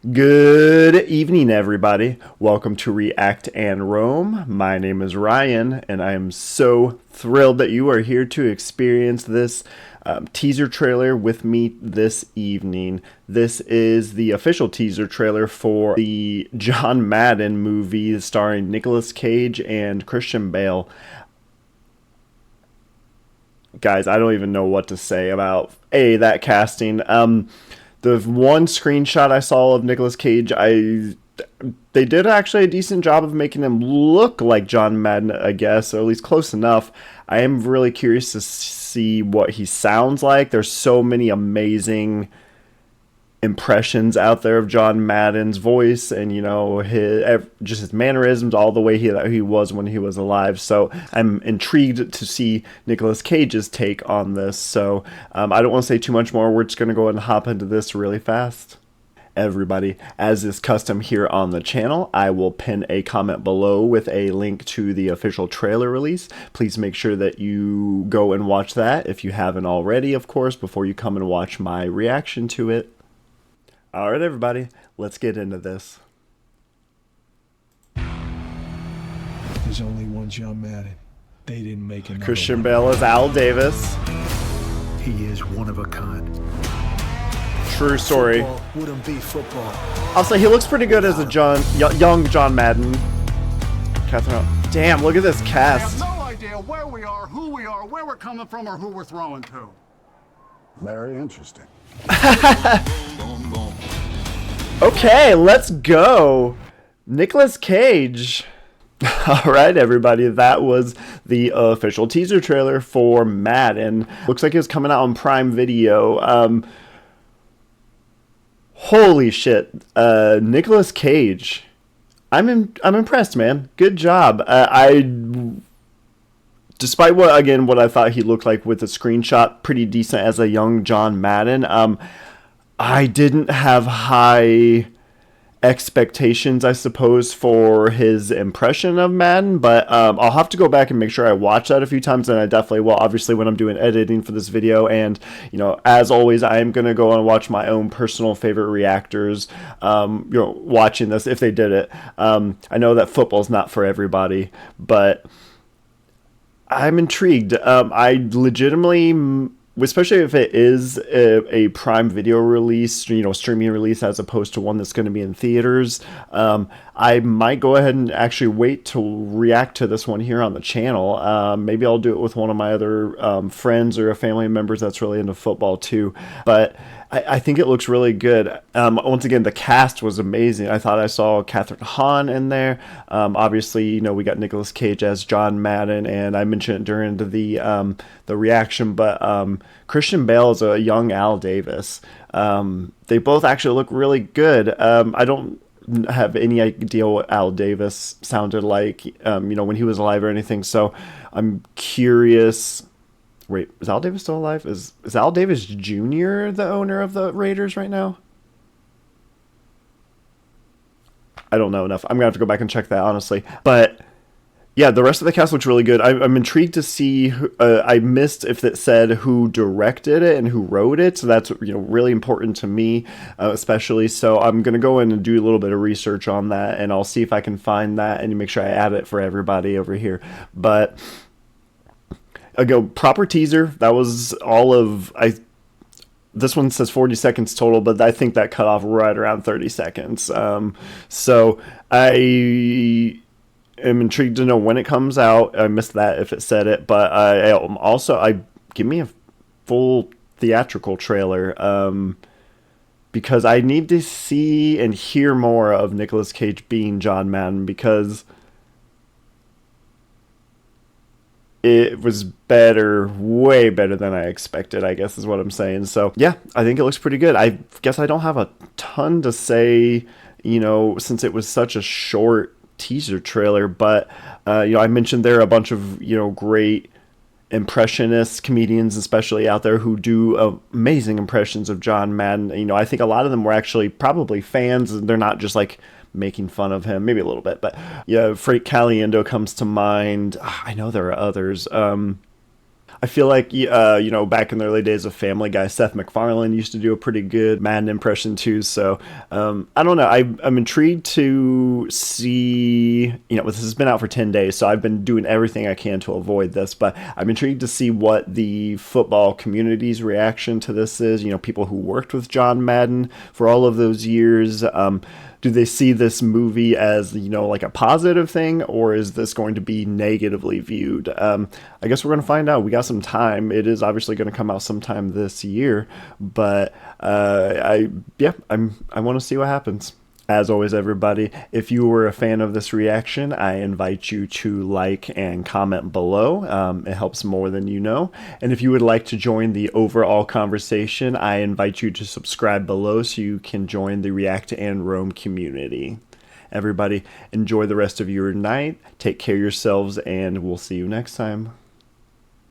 Good evening, everybody. Welcome to React and Roam. My name is Ryan, and I am so thrilled that you are here to experience this teaser trailer with me this evening. This is the official teaser trailer for the John Madden movie starring Nicolas Cage and Christian Bale. Guys, I don't even know what to say about that casting. The one screenshot I saw of Nicolas Cage, they did actually a decent job of making him look like John Madden, I guess, or at least close enough. I am really curious to see what he sounds like. There's so many amazing impressions out there of John Madden's voice and his mannerisms, all the way he was when he was alive. So I'm intrigued to see Nicolas Cage's take on this. So I don't want to say too much more. We're just going to go ahead and hop into this really fast. Everybody, as is custom here on the channel, I will pin a comment below with a link to the official trailer release. Please make sure that you go and watch that if you haven't already, of course, before you come and watch my reaction to it. Alright, everybody, let's get into this. There's only one John Madden. They didn't make another Christian one. Bale is Al Davis. He is one of a kind. True story. Football wouldn't be football. I'll say he looks pretty good as a young John Madden. Catherine, damn, look at this I cast. have no idea where we are, who we are, where we're coming from, or who we're throwing to. Very interesting. Okay, let's go. Nicolas Cage. All right, everybody, that was the official teaser trailer for Madden. Looks like it was coming out on Prime Video. Holy shit, Nicolas Cage. I'm impressed, man. Good job. Despite what I thought he looked like with the screenshot, pretty decent as a young John Madden. I didn't have high expectations, I suppose, for his impression of Madden, but I'll have to go back and make sure I watch that a few times, and I definitely will, obviously, when I'm doing editing for this video. And, as always, I am going to go and watch my own personal favorite reactors, watching this, if they did it. I know that football's not for everybody, but I'm intrigued. I legitimately, especially if it is a Prime Video release, streaming release, as opposed to one that's going to be in theaters, I might go ahead and actually wait to react to this one here on the channel. Maybe I'll do it with one of my other friends or family members that's really into football too. But I think it looks really good. Once again, the cast was amazing. I thought I saw Catherine Hahn in there. Obviously, we got Nicolas Cage as John Madden, and I mentioned it during the reaction, but Christian Bale is a young Al Davis. They both actually look really good. I don't have any idea what Al Davis sounded like, when he was alive or anything, so I'm curious. Wait, is Al Davis still alive? Is Al Davis Jr. the owner of the Raiders right now? I don't know enough. I'm going to have to go back and check that, honestly. But, yeah, the rest of the cast looks really good. I'm intrigued to see. I missed if it said who directed it and who wrote it. So that's, really important to me, especially. So I'm going to go in and do a little bit of research on that. And I'll see if I can find that and make sure I add it for everybody over here. But proper teaser. That was all of this one says 40 seconds total, but I think that cut off right around 30 seconds. So I am intrigued to know when it comes out. I missed that if it said it, but I give me a full theatrical trailer, because I need to see and hear more of Nicolas Cage being John Madden, because it was better, way better than I expected, I guess is what I'm saying. So, yeah, I think it looks pretty good. I guess I don't have a ton to say, since it was such a short teaser trailer. But, I mentioned there are a bunch of, great impressionists, comedians especially out there who do amazing impressions of John Madden. I think a lot of them were actually probably fans, and they're not just like making fun of him, maybe a little bit, but yeah, Frank Caliendo comes to mind. I know there are others. I feel like, back in the early days of Family Guy, Seth MacFarlane used to do a pretty good Madden impression too. So I don't know. I'm intrigued to see, this has been out for 10 days, so I've been doing everything I can to avoid this, but I'm intrigued to see what the football community's reaction to this is. People who worked with John Madden for all of those years. Do they see this movie as, like a positive thing, or is this going to be negatively viewed? I guess we're going to find out. We got some time. It is obviously going to come out sometime this year, but I want to see what happens. As always, everybody, if you were a fan of this reaction, I invite you to like and comment below. It helps more than you know. And if you would like to join the overall conversation, I invite you to subscribe below so you can join the React and Roam community. Everybody, enjoy the rest of your night. Take care of yourselves, and we'll see you next time.